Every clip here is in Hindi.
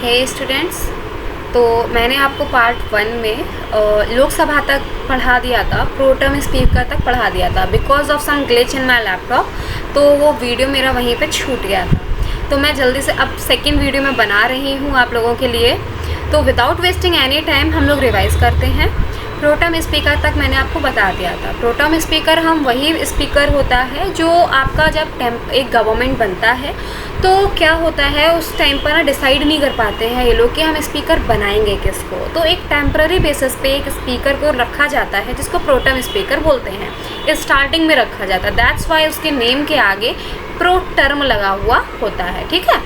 हे स्टूडेंट्स, तो मैंने आपको पार्ट 1 में लोकसभा तक पढ़ा दिया था, प्रोटम स्पीकर तक पढ़ा दिया था। Because of some glitch in my laptop तो वो वीडियो मेरा वहीं पे छूट गया था। तो मैं जल्दी से अब सेकंड वीडियो में बना रही हूँ आप लोगों के लिए। तो विदाउट वेस्टिंग एनी टाइम हम लोग रिवाइज़ करते हैं। प्रोटम स्पीकर तक मैंने आपको बता दिया था। प्रोटम स्पीकर हम वही स्पीकर होता है जो आपका जब एक गवर्नमेंट बनता है तो क्या होता है उस टाइम पर ना डिसाइड नहीं कर पाते हैं ये लोग कि हम स्पीकर बनाएंगे किसको। तो एक टेम्पररी बेसिस पे एक स्पीकर को रखा जाता है जिसको प्रोटम स्पीकर बोलते हैं। स्टार्टिंग में रखा जाता है, दैट्स वाई उसके नेम के आगे प्रो टर्म लगा हुआ होता है। ठीक है,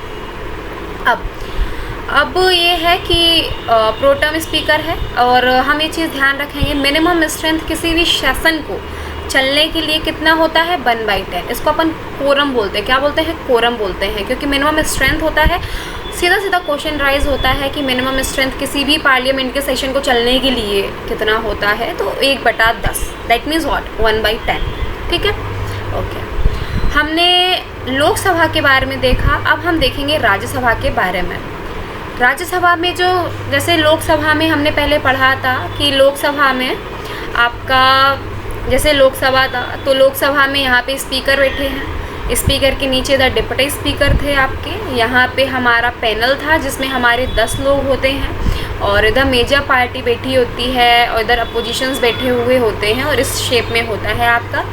अब ये है कि प्रोटम स्पीकर है और हम ये चीज़ ध्यान रखेंगे, मिनिमम स्ट्रेंथ किसी भी सेशन को चलने के लिए कितना होता है 1/10। इसको अपन कोरम बोलते हैं। क्या बोलते हैं? कोरम बोलते हैं, क्योंकि मिनिमम स्ट्रेंथ होता है। सीधा सीधा क्वेश्चन राइज होता है कि मिनिमम स्ट्रेंथ किसी भी पार्लियामेंट के सेशन को चलने के लिए कितना होता है, तो 1/10, दैट मीन्स व्हाट 1/10। ठीक है, ओके। हमने लोकसभा के बारे में देखा, अब हम देखेंगे राज्यसभा के बारे में। राज्यसभा में जो जैसे लोकसभा में हमने पहले पढ़ा था कि लोकसभा में आपका जैसे लोकसभा था तो लोकसभा में यहाँ पे स्पीकर बैठे हैं, स्पीकर के नीचे इधर डिप्टी स्पीकर थे आपके, यहाँ पे हमारा पैनल था जिसमें हमारे 10 लोग होते हैं और इधर मेजर पार्टी बैठी होती है और इधर अपोजिशंस बैठे हुए होते हैं और इस शेप में होता है आपका।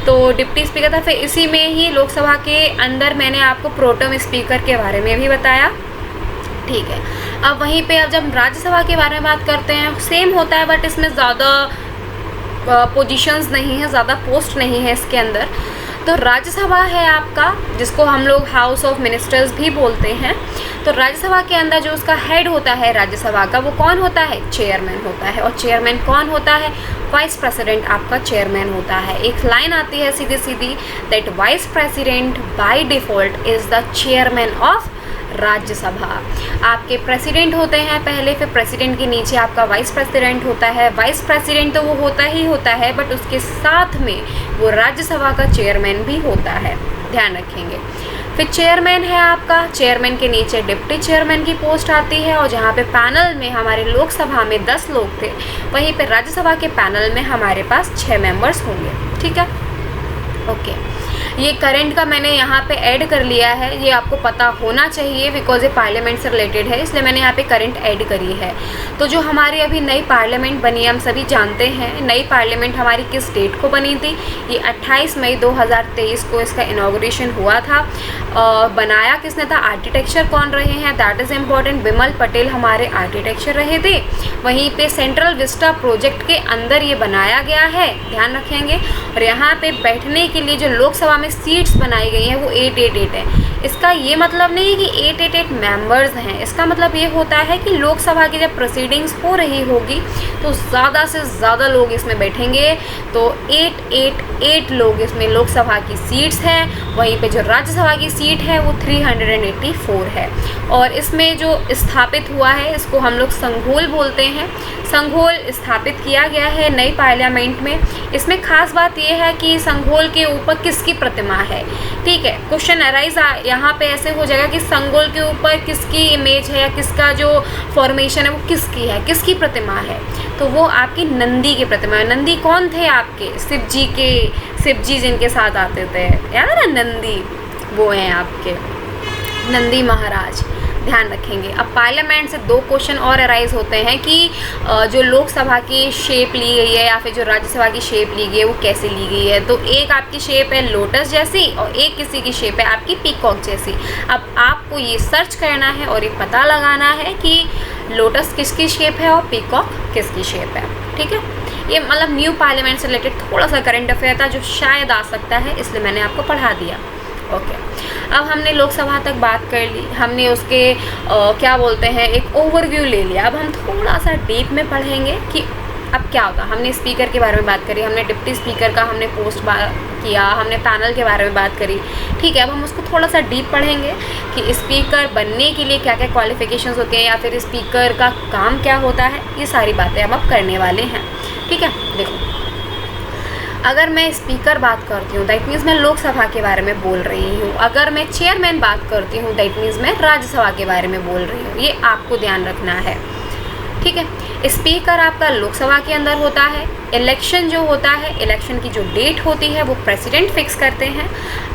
तो डिप्टी स्पीकर था। फिर इसी में ही लोकसभा के अंदर मैंने आपको प्रोटम स्पीकर के बारे में भी बताया। ठीक है, अब वहीं पे अब जब राज्यसभा के बारे में बात करते हैं सेम होता है, बट इसमें ज़्यादा पोजीशंस नहीं है, ज़्यादा पोस्ट नहीं है इसके अंदर। तो राज्यसभा है आपका जिसको हम लोग हाउस ऑफ मिनिस्टर्स भी बोलते हैं। तो राज्यसभा के अंदर जो उसका हेड होता है राज्यसभा का वो कौन होता है? चेयरमैन होता है। और चेयरमैन कौन होता है? वाइस प्रेसिडेंट आपका चेयरमैन होता है। एक लाइन आती है सीधी सीधी, that vice president by default is the chairman of Rajya Sabha. आपके प्रेसिडेंट होते हैं पहले, फिर प्रेसिडेंट के नीचे आपका वाइस प्रेसिडेंट होता है। वाइस प्रेसिडेंट तो वो होता ही होता है, बट उसके साथ में वो राज्यसभा का चेयरमैन भी होता है, ध्यान रखेंगे। फिर चेयरमैन है आपका, चेयरमैन के नीचे डिप्टी चेयरमैन की पोस्ट आती है। और जहाँ पे पैनल में हमारे लोकसभा में 10 लोग थे, वहीं पे राज्यसभा के पैनल में हमारे पास 6 मेंबर्स होंगे। ठीक है, ओके। ये करंट का मैंने यहाँ पे ऐड कर लिया है, ये आपको पता होना चाहिए बिकॉज ये पार्लियामेंट से रिलेटेड है, इसलिए मैंने यहाँ पे करंट ऐड करी है। तो जो हमारी अभी नई पार्लियामेंट बनी है, हम सभी जानते हैं नई पार्लियामेंट हमारी किस डेट को बनी थी। ये 28 मई 2023 को इसका इनाग्रेशन हुआ था। बनाया किसने था? आर्किटेक्चर कौन रहे हैं? दैट इज़ इम्पॉर्टेंट, विमल पटेल हमारे आर्किटेक्चर रहे थे। वहीं पे सेंट्रल विस्टा प्रोजेक्ट के अंदर ये बनाया गया है, ध्यान रखेंगे। और यहाँ पे बैठने के लिए जो लोकसभा में सीट्स बनाई गई हैं वो 888 है। इसका ये मतलब नहीं है कि 888 मेंबर्स हैं, इसका मतलब ये होता है कि लोकसभा की जब प्रोसीडिंग्स हो रही होगी तो ज़्यादा से ज़्यादा लोग इसमें बैठेंगे। तो 888 लोग इसमें लोकसभा की सीट्स हैं। वहीं पे जो राज्यसभा की सीट है वो 384 है। और इसमें जो स्थापित हुआ है इसको हम लोग संघोल बोलते हैं। संघोल स्थापित किया गया है नई पार्लियामेंट में। इसमें खास बात यह है कि संघोल के ऊपर किसकी प्रतिमा है। ठीक है, क्वेश्चन अराइज यहाँ पे ऐसे हो जाएगा कि संघोल के ऊपर किसकी इमेज है या किसका जो फॉर्मेशन है वो किसकी है, किसकी प्रतिमा है। तो वो आपकी नंदी की प्रतिमा है। नंदी कौन थे आपके? शिव जी जिनके साथ आते थे, याद है ना, नंदी, वो हैं आपके नंदी महाराज, ध्यान रखेंगे। अब पार्लियामेंट से 2 क्वेश्चन और अराइज होते हैं कि जो लोकसभा की शेप ली गई है या फिर जो राज्यसभा की शेप ली गई है वो कैसे ली गई है। तो एक आपकी शेप है लोटस जैसी और एक किसी की शेप है आपकी पीकॉक जैसी। अब आपको ये सर्च करना है और ये पता लगाना है कि लोटस किसकी शेप है और पीकॉक किसकी शेप है। ठीक है, ये मतलब न्यू पार्लियामेंट से रिलेटेड थोड़ा सा करंट अफेयर था जो शायद आ सकता है, इसलिए मैंने आपको पढ़ा दिया। ओके, अब हमने लोकसभा तक बात कर ली, हमने उसके क्या बोलते हैं एक ओवरव्यू ले लिया। अब हम थोड़ा सा डीप में पढ़ेंगे कि अब क्या होगा। हमने स्पीकर के बारे में बात करी, हमने डिप्टी स्पीकर का हमने पोस्ट किया, हमने पैनल के बारे में बात करी। ठीक है, अब हम उसको थोड़ा सा डीप पढ़ेंगे कि स्पीकर बनने के लिए क्या क्या क्वालिफिकेशंस होती हैं या फिर स्पीकर का काम क्या होता है। ये सारी बातें हम अब करने वाले हैं। ठीक है, देखो अगर मैं स्पीकर बात करती हूँ दैट मीन्स मैं लोकसभा के बारे में बोल रही हूँ। अगर मैं चेयरमैन बात करती हूँ दैट मीन्स मैं राज्यसभा के बारे में बोल रही हूँ। ये आपको ध्यान रखना है, ठीक है। स्पीकर आपका लोकसभा के अंदर होता है। इलेक्शन जो होता है, इलेक्शन की जो डेट होती है वो प्रेसिडेंट फिक्स करते हैं।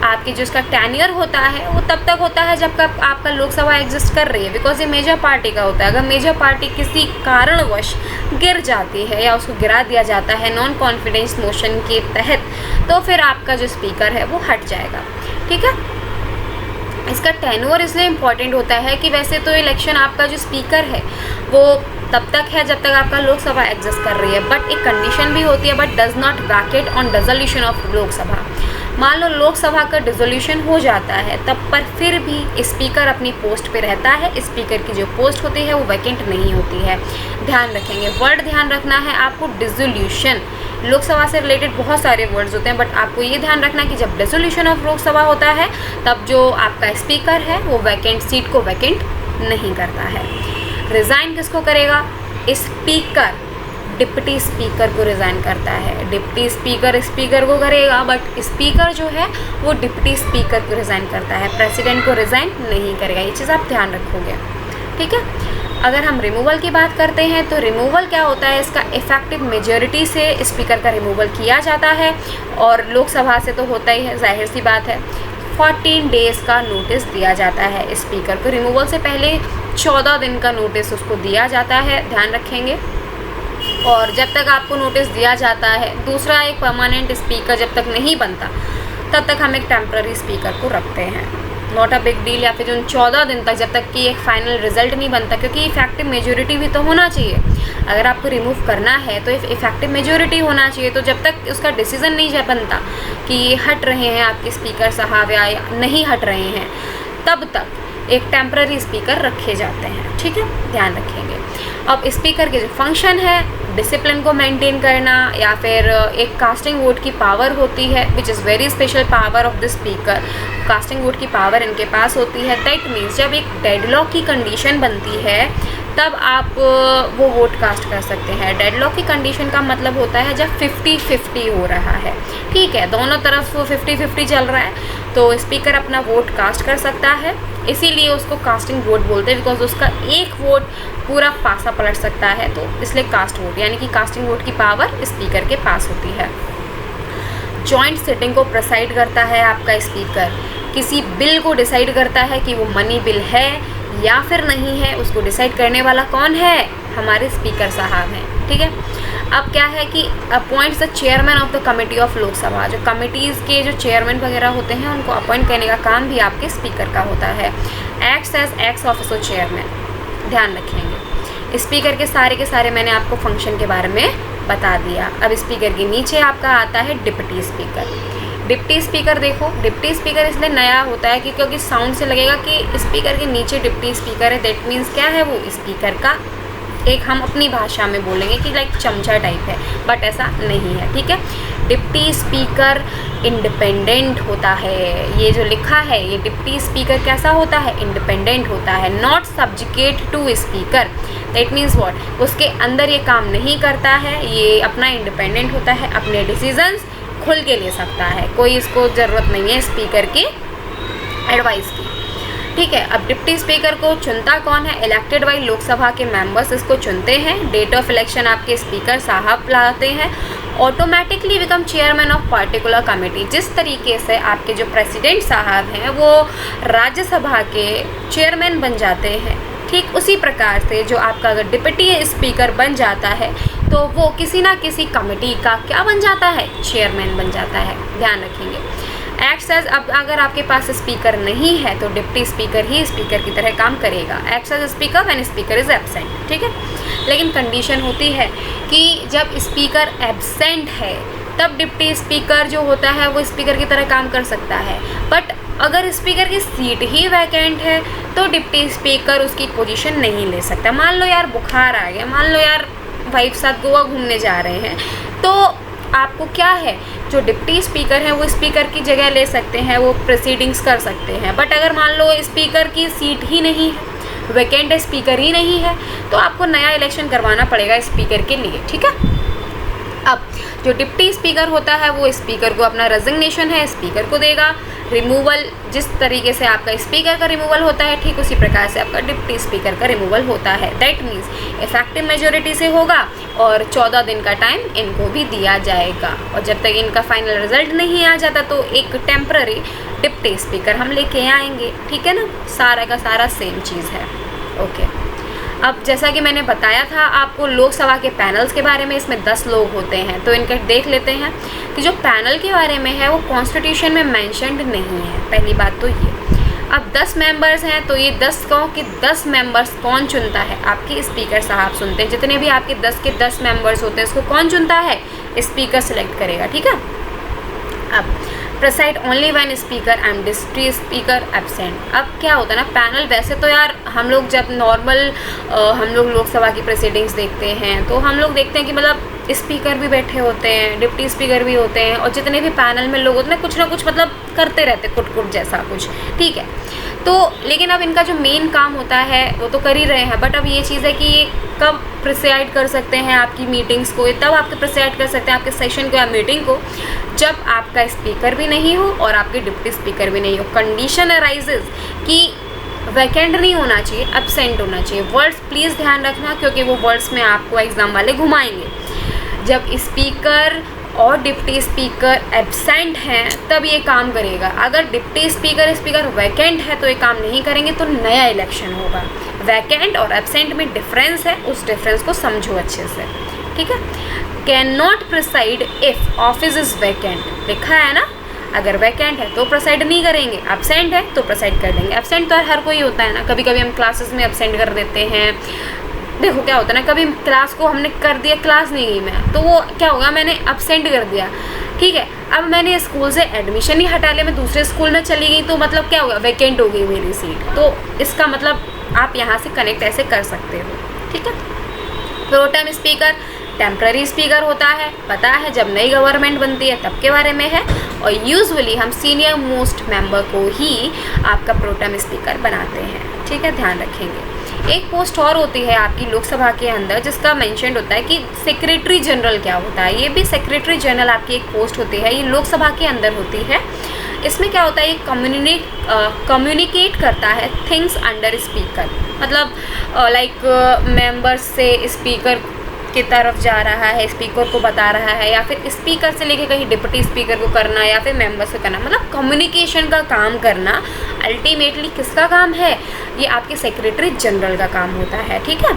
आपकी जो इसका टेन्योर होता है वो तब तक होता है जब तक आपका लोकसभा एग्जिस्ट कर रही है, बिकॉज ये मेजर पार्टी का होता है। अगर मेजर पार्टी किसी कारणवश गिर जाती है या उसको गिरा दिया जाता है नॉन कॉन्फिडेंस मोशन के तहत, तो फिर आपका जो स्पीकर है वो हट जाएगा, ठीक है। इसका टेन्योर इसलिए इम्पॉर्टेंट होता है कि वैसे तो इलेक्शन आपका जो स्पीकर है वो तब तक है जब तक आपका लोकसभा एग्जिस्ट कर रही है, बट एक कंडीशन भी होती है, but does not Venkat on dissolution of Lok Sabha. मान लो लोकसभा का डिसोल्यूशन हो जाता है तब पर फिर भी स्पीकर अपनी पोस्ट पे रहता है। स्पीकर की जो पोस्ट होती है वो वैकेंट नहीं होती है। ध्यान रखेंगे, वर्ड ध्यान रखना है आपको, डिसोल्यूशन। लोकसभा से रिलेटेड बहुत सारे वर्ड्स होते हैं, बट आपको ये ध्यान रखना है कि जब डिसोल्यूशन ऑफ लोकसभा होता है तब जो आपका स्पीकर है वो वैकेंट सीट को वैकेंट नहीं करता है। रिज़ाइन किसको करेगा? स्पीकर डिप्टी स्पीकर को रिज़ाइन करता है। डिप्टी स्पीकर स्पीकर को करेगा, बट स्पीकर जो है वो डिप्टी स्पीकर को रिज़ाइन करता है, प्रेसिडेंट को रिज़ाइन नहीं करेगा। ये चीज़ आप ध्यान रखोगे, ठीक है। अगर हम रिमूवल की बात करते हैं तो रिमूवल क्या होता है, इसका इफेक्टिव मेजॉरिटी से स्पीकर का रिमूवल किया जाता है, और लोकसभा से तो होता ही है, जाहिर सी बात है। 14 डेज़ का नोटिस दिया जाता है स्पीकर को। रिमूवल से पहले 14 दिन का नोटिस उसको दिया जाता है, ध्यान रखेंगे। और जब तक आपको नोटिस दिया जाता है, दूसरा एक परमानेंट स्पीकर जब तक नहीं बनता तब तक हम एक टेम्प्ररी स्पीकर को रखते हैं, नॉट अ बिग डील। या फिर उन 14 दिन तक जब तक कि एक फाइनल रिजल्ट नहीं बनता, क्योंकि इफेक्टिव मेजॉरिटी भी तो होना चाहिए। अगर आपको रिमूव करना है तो इफेक्टिव मेजॉरिटी होना चाहिए। तो जब तक उसका डिसीजन नहीं बनता कि ये हट रहे हैं आपके स्पीकर साहब या नहीं हट रहे हैं, तब तक एक टेम्प्ररी स्पीकर रखे जाते हैं, ठीक है, ध्यान रखेंगे। अब स्पीकर के जो फंक्शन है, डिसिप्लिन को मेंटेन करना, या फिर एक कास्टिंग वोट की पावर होती है, which is very special power of the speaker. Casting vote की पावर इनके पास होती है। दैट मीन्स जब एक डेडलॉक की कंडीशन बनती है तब आप वो वोट कास्ट कर सकते हैं। डेडलॉक की कंडीशन का मतलब होता है जब 50-50 हो रहा है, ठीक है, दोनों तरफ 50-50 चल रहा है, तो स्पीकर अपना वोट कास्ट कर सकता है। इसीलिए उसको कास्टिंग वोट बोलते हैं, बिकॉज उसका एक वोट पूरा पासा पलट सकता है, तो इसलिए कास्ट वोट, यानी कि कास्टिंग वोट की पावर स्पीकर के पास होती है। जॉइंट सिटिंग को प्रेसाइड करता है आपका स्पीकर। किसी बिल को डिसाइड करता है कि वो मनी बिल है या फिर नहीं है, उसको डिसाइड करने वाला कौन है? हमारे स्पीकर साहब हैं, ठीक है। अब क्या है कि appoints the chairman of the committee of Lok Sabha. जो कमिटीज़ के जो चेयरमैन वगैरह होते हैं उनको अपॉइंट करने का काम भी आपके स्पीकर का होता है। Acts as ex officer chairman, ध्यान रखेंगे। स्पीकर के सारे मैंने आपको फंक्शन के बारे में बता दिया। अब स्पीकर के नीचे आपका आता है डिप्टी स्पीकर। डिप्टी स्पीकर देखो, डिप्टी स्पीकर इसलिए नया होता है कि क्योंकि साउंड से लगेगा कि स्पीकर के नीचे डिप्टी स्पीकर है। दैट मीन्स क्या है, वो स्पीकर का एक, हम अपनी भाषा में बोलेंगे कि लाइक चमचा टाइप है, बट ऐसा नहीं है, ठीक है। डिप्टी स्पीकर इंडिपेंडेंट होता है। ये जो लिखा है, ये डिप्टी स्पीकर कैसा होता है? इंडिपेंडेंट होता है, not subjugate to speaker. That means what, उसके अंदर ये काम नहीं करता है, ये अपना इंडिपेंडेंट होता है, अपने डिसीजंस खुल के ले सकता है, कोई इसको ज़रूरत नहीं है स्पीकर की एडवाइस की, ठीक है। अब डिप्टी स्पीकर को चुनता कौन है? इलेक्टेड बाई लोकसभा के मेंबर्स इसको चुनते हैं। डेट ऑफ इलेक्शन आपके स्पीकर साहब लाते हैं। Automatically become chairman of particular committee. जिस तरीके से आपके जो प्रेसिडेंट साहब हैं वो राज्यसभा के चेयरमैन बन जाते हैं, ठीक उसी प्रकार से जो आपका अगर डिप्टी स्पीकर बन जाता है तो वो किसी ना किसी कमेटी का क्या बन जाता है? चेयरमैन बन जाता है, ध्यान रखेंगे। एक्ट्स एज, अब अगर आपके पास स्पीकर नहीं है तो डिप्टी स्पीकर ही स्पीकर की तरह काम करेगा। Acts as speaker when speaker is absent, ठीक है। लेकिन कंडीशन होती है कि जब स्पीकर एब्सेंट है तब डिप्टी स्पीकर जो होता है वो स्पीकर की तरह काम कर सकता है, बट अगर स्पीकर की सीट ही वैकेंट है तो डिप्टी स्पीकर उसकी पोजीशन नहीं ले सकता। मान लो यार बुखार आ गया, मान लो यार वाइफ साथ गोवा घूमने जा रहे हैं, तो आपको क्या है, जो डिप्टी स्पीकर हैं वो स्पीकर की जगह ले सकते हैं, वो प्रोसीडिंग्स कर सकते हैं। बट अगर मान लो स्पीकर की सीट ही नहीं है, वैकेंट स्पीकर ही नहीं है, तो आपको नया इलेक्शन करवाना पड़ेगा स्पीकर के लिए, ठीक है। अब जो डिप्टी स्पीकर होता है वो स्पीकर को अपना रेजिग्नेशन है स्पीकर को देगा। रिमूवल जिस तरीके से आपका स्पीकर का रिमूवल होता है ठीक उसी प्रकार से आपका डिप्टी स्पीकर का रिमूवल होता है। दैट मीन्स इफेक्टिव मेजोरिटी से होगा और 14 दिन का टाइम इनको भी दिया जाएगा और जब तक इनका फाइनल रिजल्ट नहीं आ जाता तो एक टेम्पररी डिप्टी स्पीकर हम लेके आएंगे। ठीक है ना, सारा का सारा सेम चीज़ है। ओके, अब जैसा कि मैंने बताया था आपको लोकसभा के पैनल्स के बारे में, इसमें 10 लोग होते हैं तो इनका देख लेते हैं कि जो पैनल के बारे में है वो कॉन्स्टिट्यूशन में मेंशन्ड नहीं है। पहली बात तो ये। अब 10 मेंबर्स हैं तो ये 10 कहो कि 10 मेंबर्स कौन चुनता है? आपके स्पीकर साहब सुनते हैं। जितने भी आपके 10 के 10 मेंबर्स होते हैं इसको कौन चुनता है? स्पीकर सेलेक्ट करेगा। ठीक है, अब preside only one speaker and deputy speaker absent. अब क्या होता है ना, पैनल वैसे तो यार हम लोग जब नॉर्मल हम लोग लोकसभा की प्रोसीडिंग्स देखते हैं तो हम लोग देखते हैं कि मतलब स्पीकर भी बैठे होते हैं, डिप्टी स्पीकर भी होते हैं और जितने भी पैनल में लोग होते हैं कुछ ना कुछ मतलब करते रहते कुट जैसा कुछ। ठीक है, तो लेकिन अब इनका जो मेन काम होता है वो तो कर ही रहे हैं, बट अब ये चीज़ है कि ये कब प्रिसाइड कर सकते हैं आपकी मीटिंग्स को, तब आपके प्रिसाइड कर सकते हैं आपके सेशन को या मीटिंग को जब आपका स्पीकर भी नहीं हो और आपके डिप्टी स्पीकर भी नहीं हो। कंडीशन अराइजेज कि वैकेंट नहीं होना चाहिए, एब्सेंट होना चाहिए। वर्ड्स प्लीज़ ध्यान रखना क्योंकि वो वर्ड्स में आपको एग्ज़ाम वाले घुमाएंगे। जब स्पीकर और डिप्टी स्पीकर एब्सेंट हैं तब ये काम करेगा। अगर डिप्टी स्पीकर वैकेंट है तो ये काम नहीं करेंगे तो नया इलेक्शन होगा। वैकेंट और एब्सेंट में डिफरेंस है, उस डिफरेंस को समझो अच्छे से। ठीक है, can not preside if office is vacant लिखा है ना, अगर वैकेंट है तो प्रिसाइड नहीं करेंगे, एब्सेंट है तो प्रिसाइड कर देंगे। एब्सेंट तो हर कोई होता है ना, कभी कभी हम क्लासेस में एब्सेंट कर देते हैं। देखो क्या होता है ना, कभी क्लास को हमने कर दिया, क्लास नहीं गई मैं तो वो क्या होगा, मैंने एब्सेंट कर दिया। ठीक है, अब मैंने स्कूल से एडमिशन ही हटा लिया, मैं दूसरे स्कूल में चली गई तो मतलब क्या होगा, वैकेंट हो गई मेरी सीट। तो इसका मतलब आप यहाँ से कनेक्ट ऐसे कर सकते हो। ठीक है, प्रोटेम स्पीकर टेम्पररी स्पीकर होता है, पता है जब नई गवर्नमेंट बनती है तब के बारे में है और यूजुअली हम सीनियर मोस्ट मेंबर को ही आपका प्रोटेम स्पीकर बनाते हैं। ठीक है, ध्यान रखेंगे। एक पोस्ट और होती है आपकी लोकसभा के अंदर जिसका मेंशन होता है कि सेक्रेटरी जनरल क्या होता है। ये भी सेक्रेटरी जनरल आपकी एक पोस्ट होती है, ये लोकसभा के अंदर होती है। इसमें क्या होता है, ये कम्युनिकेट करता है थिंग्स अंडर स्पीकर, मतलब लाइक मेंबर्स से स्पीकर की तरफ जा रहा है, स्पीकर को बता रहा है, या फिर स्पीकर से लेके कहीं डिप्टी स्पीकर को करना या फिर मेंबर से करना, मतलब कम्युनिकेशन का काम करना अल्टीमेटली किसका काम है, ये आपके सेक्रेटरी जनरल का काम होता है। ठीक है,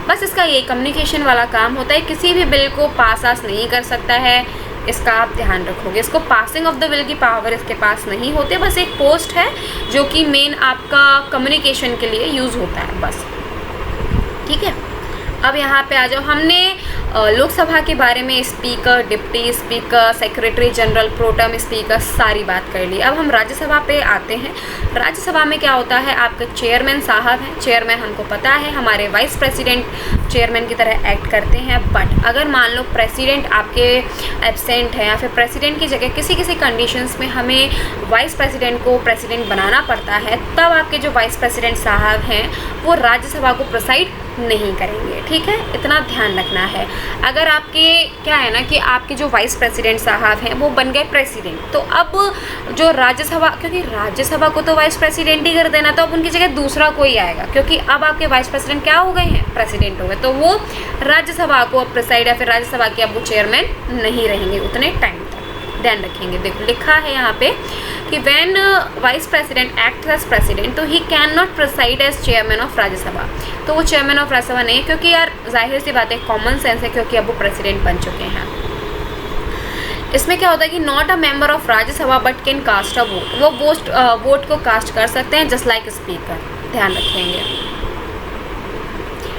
बस इसका ये कम्युनिकेशन वाला काम होता है। किसी भी बिल को पास नहीं कर सकता है, इसका आप ध्यान रखोगे। इसको पासिंग ऑफ द बिल की पावर इसके पास नहीं होते, बस एक पोस्ट है जो कि मेन आपका कम्युनिकेशन के लिए यूज़ होता है बस। ठीक है, अब यहाँ पे आ जाओ। हमने लोकसभा के बारे में speaker, deputy speaker, secretary general, protem speaker सारी बात कर ली। अब हम राज्यसभा पे आते हैं। राज्यसभा में क्या होता है, आपके चेयरमैन साहब हैं। चेयरमैन हमको पता है हमारे वाइस प्रेसिडेंट चेयरमैन की तरह एक्ट करते हैं, बट अगर मान लो प्रेसिडेंट आपके एब्सेंट है या फिर प्रेसिडेंट की जगह किसी किसी कंडीशंस में हमें वाइस प्रेसिडेंट को प्रेसिडेंट बनाना पड़ता है, तब आपके जो वाइस प्रेसिडेंट साहब हैं वो राज्यसभा को प्रेसाइड नहीं करेंगे। ठीक है, इतना ध्यान रखना है। अगर आपके क्या है ना कि आपके जो वाइस प्रेसिडेंट साहब हैं वो बन गए प्रेसिडेंट, तो अब जो राज्यसभा, क्योंकि राज्यसभा को तो वाइस प्रेसिडेंट ही कर देना, तो अब उनकी जगह दूसरा कोई आएगा, क्योंकि अब आपके वाइस प्रेसिडेंट क्या हो गए हैं, प्रेसिडेंट हो गए, तो वो राज्यसभा को अब प्रेसाइड या फिर राज्यसभा के अब वो चेयरमैन नहीं रहेंगे उतने टाइम तक। ध्यान रखेंगे। देखो लिखा है यहाँ पे कि when vice president act as president तो he can not preside as chairman of Rajya Sabha, तो वो चेयरमैन ऑफ राज्यसभा नहीं, क्योंकि यार जाहिर सी बात है, कॉमन सेंस है, क्योंकि अब वो प्रेसिडेंट बन चुके हैं। इसमें क्या होता है कि not a member of Rajya Sabha but can cast a vote, वो वोट को कास्ट कर सकते हैं जस्ट लाइक स्पीकर। ध्यान रखेंगे,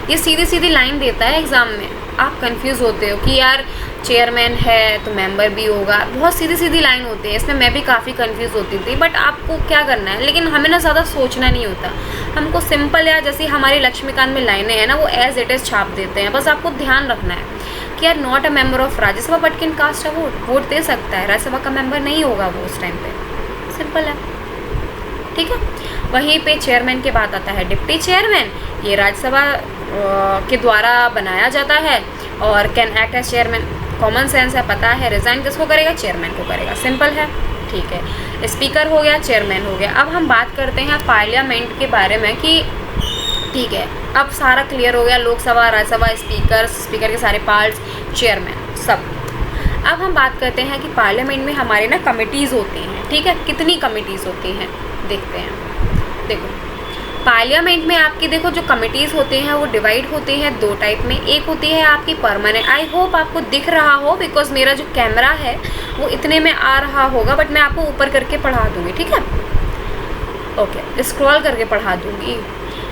ये सीधी सीधी लाइन देता है एग्जाम में, आप कंफ्यूज होते हो कि यार चेयरमैन है तो मेंबर भी होगा, बहुत सीधी सीधी लाइन होती है। इसमें मैं भी काफ़ी कंफ्यूज होती थी, बट आपको क्या करना है, लेकिन हमें ना ज़्यादा सोचना नहीं होता, हमको सिंपल यार जैसे हमारी लक्ष्मीकांत में लाइनें हैं ना वो एज इट इज़ छाप देते हैं। बस आपको ध्यान रखना है कि यार not a member of Rajya Sabha but can cast a vote, vote दे सकता है, राज्यसभा का मेंबर नहीं होगा वो उस टाइम पे, सिंपल है। ठीक है, वहीं पे चेयरमैन के बात आता है डिप्टी चेयरमैन, ये राज्यसभा के द्वारा बनाया जाता है और can act as chairman. Common sense है, पता है रिज़ाइन किसको करेगा, चेयरमैन को करेगा, सिंपल है, ठीक है। स्पीकर हो गया, चेयरमैन हो गया। अब हम बात करते हैं पार्लियामेंट के बारे में कि ठीक है, अब सारा क्लियर हो गया, लोकसभा, राज्यसभा, स्पीकर के सारे पार्ट्स, चेयरमैन, सब। अब हम बात करते हैं कि पार्लियामेंट में हमारे ना कमिटीज़ होती हैं, ठीक है, कितनी कमिटीज़ होती हैं देखते हैं। देखो पार्लियामेंट में आपकी देखो जो कमिटीज़ होती हैं वो डिवाइड होती हैं दो टाइप में। एक होती है आपकी परमानेंट, आई होप आपको दिख रहा हो बिकॉज मेरा जो कैमरा है वो इतने में आ रहा होगा, बट मैं आपको ऊपर करके पढ़ा दूँगी, ठीक है, ओके, स्क्रॉल करके पढ़ा दूँगी।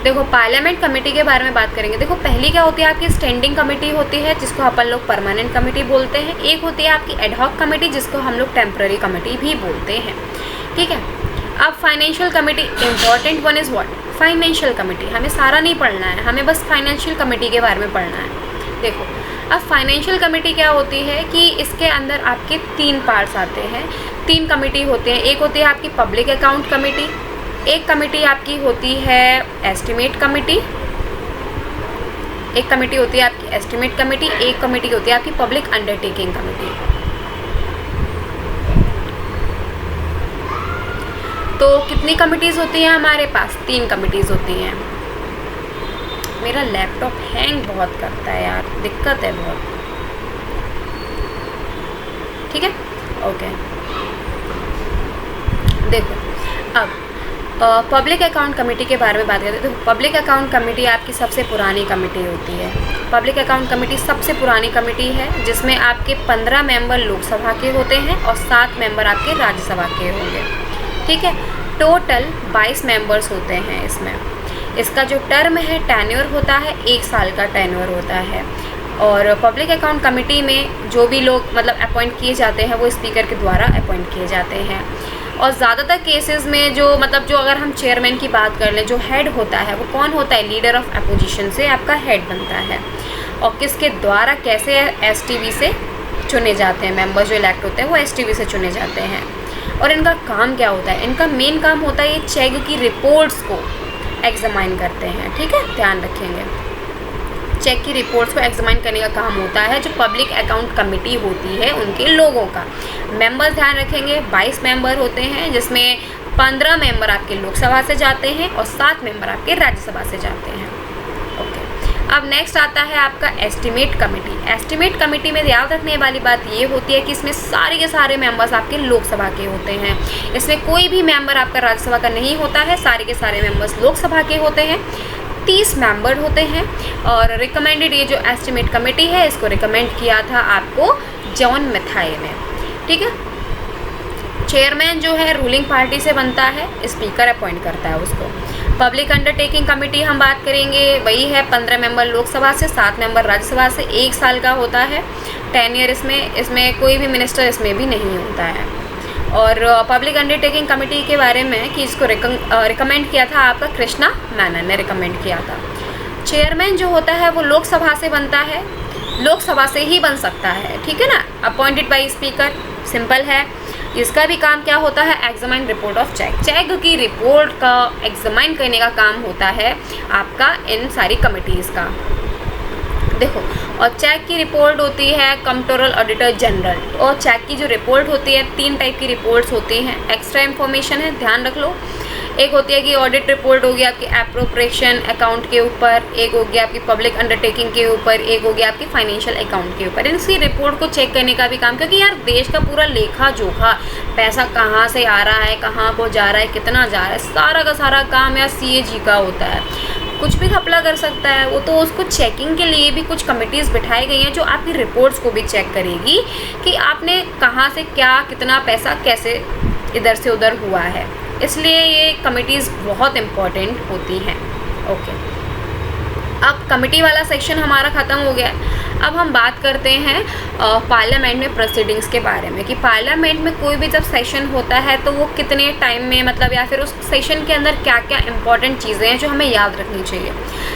देखो पार्लियामेंट कमेटी के बारे में बात करेंगे। देखो पहली क्या होती है आपकी स्टैंडिंग कमेटी होती है जिसको अपन लोग परमानेंट कमेटी बोलते हैं। एक होती है आपकी एडहॉक कमेटी जिसको हम लोग टेम्पररी कमेटी भी बोलते हैं, ठीक है। अब financial committee, important one is what, financial committee. हमें सारा नहीं पढ़ना है, हमें बस फाइनेंशियल कमेटी के बारे में पढ़ना है। देखो अब फाइनेंशियल कमेटी क्या होती है कि इसके अंदर आपके 3 पार्ट्स आते हैं, 3 कमेटी होते हैं। एक होती है आपकी पब्लिक अकाउंट कमेटी, एक कमेटी आपकी होती है एस्टिमेट कमेटी, एक कमेटी होती है आपकी एस्टिमेट कमेटी, एक कमेटी होती है आपकी पब्लिक अंडरटेकिंग कमेटी। तो कितनी कमिटीज़ होती हैं हमारे पास, 3 कमिटीज़ होती हैं। मेरा लैपटॉप हैंग बहुत करता है यार, दिक्कत है बहुत, ठीक है, ओके। देखो अब पब्लिक अकाउंट कमेटी के बारे में बात करते हैं। तो पब्लिक अकाउंट कमेटी आपकी सबसे पुरानी कमेटी होती है। पब्लिक अकाउंट कमेटी सबसे पुरानी कमेटी है जिसमें आपके 15 मेंबर लोकसभा के होते हैं और 7 मेंबर आपके राज्यसभा के होंगे, ठीक है। टोटल 22 मेंबर्स होते हैं इसमें। इसका जो टर्म है, टेन्योर होता है, 1 साल का टेन्योर होता है। और पब्लिक अकाउंट कमेटी में जो भी लोग मतलब अपॉइंट किए जाते हैं वो स्पीकर के द्वारा अपॉइंट किए जाते हैं। और ज़्यादातर केसेस में जो मतलब जो अगर हम चेयरमैन की बात कर लें, जो हेड होता है वो कौन होता है, लीडर ऑफ अपोजिशन से आपका हेड बनता है। और किसके द्वारा, कैसे, एसटीवी से चुने जाते हैं मेंबर्स, जो इलेक्ट होते हैं वो एसटीवी से चुने जाते हैं। और इनका काम क्या होता है, इनका मेन काम होता है ये चेक की रिपोर्ट्स को एग्जामाइन करते हैं, ठीक है, ध्यान रखेंगे। चेक की रिपोर्ट्स को एग्जामाइन करने का काम होता है जो पब्लिक अकाउंट कमेटी होती है उनके लोगों का। मेंबर्स ध्यान रखेंगे 22 मेंबर होते हैं जिसमें 15 मेंबर आपके लोकसभा से जाते हैं और 7 मेंबर आपके राज्यसभा से जाते हैं, ओके। अब नेक्स्ट आता है आपका एस्टिमेट कमेटी। एस्टिमेट कमेटी में याद रखने वाली बात ये होती है कि इसमें सारे के सारे मेंबर्स आपके लोकसभा के होते हैं। इसमें कोई भी मेंबर आपका राज्यसभा का नहीं होता है, सारे के सारे मेंबर्स लोकसभा के होते हैं। 30 मेंबर होते हैं। और रिकमेंडेड, ये जो एस्टिमेट कमेटी है इसको रिकमेंड किया था आपको जॉन मैथाई ने, ठीक है। चेयरमैन जो है रूलिंग पार्टी से बनता है, स्पीकर अपॉइंट करता है उसको। पब्लिक अंडरटेकिंग कमेटी हम बात करेंगे, वही है 15 मेंबर लोकसभा से, 7 मेंबर राज्यसभा से, 1 साल का होता है टेन्योर। इसमें कोई भी मिनिस्टर इसमें भी नहीं होता है। और पब्लिक अंडरटेकिंग कमेटी के बारे में कि इसको रिकमेंड किया था आपका कृष्णा मैनन ने रिकमेंड किया था। चेयरमैन जो होता है वो लोकसभा से बनता है, लोकसभा से ही बन सकता है, ठीक है ना, अपॉइंटेड बाय स्पीकर, सिंपल है। इसका भी काम क्या होता है, examine report of check, check की रिपोर्ट का एग्जामाइन करने का काम होता है आपका इन सारी कमिटीज़ का। देखो, और चेक की रिपोर्ट होती है कंट्रोलर ऑडिटर जनरल। और चेक की जो रिपोर्ट होती है 3 टाइप की रिपोर्ट्स होती हैं, एक्स्ट्रा इन्फॉर्मेशन है, ध्यान रख लो। एक होती है कि ऑडिट रिपोर्ट होगी आपकी एप्रोप्रिएशन अकाउंट के ऊपर, एक होगी आपकी पब्लिक अंडरटेकिंग के ऊपर, एक होगी आपकी फाइनेंशियल अकाउंट के ऊपर। इसी रिपोर्ट को चेक करने का भी काम, क्योंकि यार देश का पूरा लेखा जोखा, पैसा कहाँ से आ रहा है, कहाँ को जा रहा है, कितना जा रहा है, सारा का सारा काम यार CAG का होता है। कुछ भी घपला कर सकता है वो, तो उसको चेकिंग के लिए भी कुछ कमिटीज़ बिठाई गई हैं जो आपकी रिपोर्ट्स को भी चेक करेगी कि आपने कहाँ से क्या, कितना पैसा कैसे इधर से उधर हुआ है। इसलिए ये कमिटीज़ बहुत इम्पॉर्टेंट होती हैं, ओके। अब कमेटी वाला सेक्शन हमारा ख़त्म हो गया है। अब हम बात करते हैं पार्लियामेंट में प्रोसीडिंग्स के बारे में कि पार्लियामेंट में कोई भी जब सेशन होता है तो वो कितने टाइम में, मतलब या फिर उस सेशन के अंदर क्या क्या इंपॉर्टेंट चीज़ें हैं जो हमें याद रखनी चाहिए।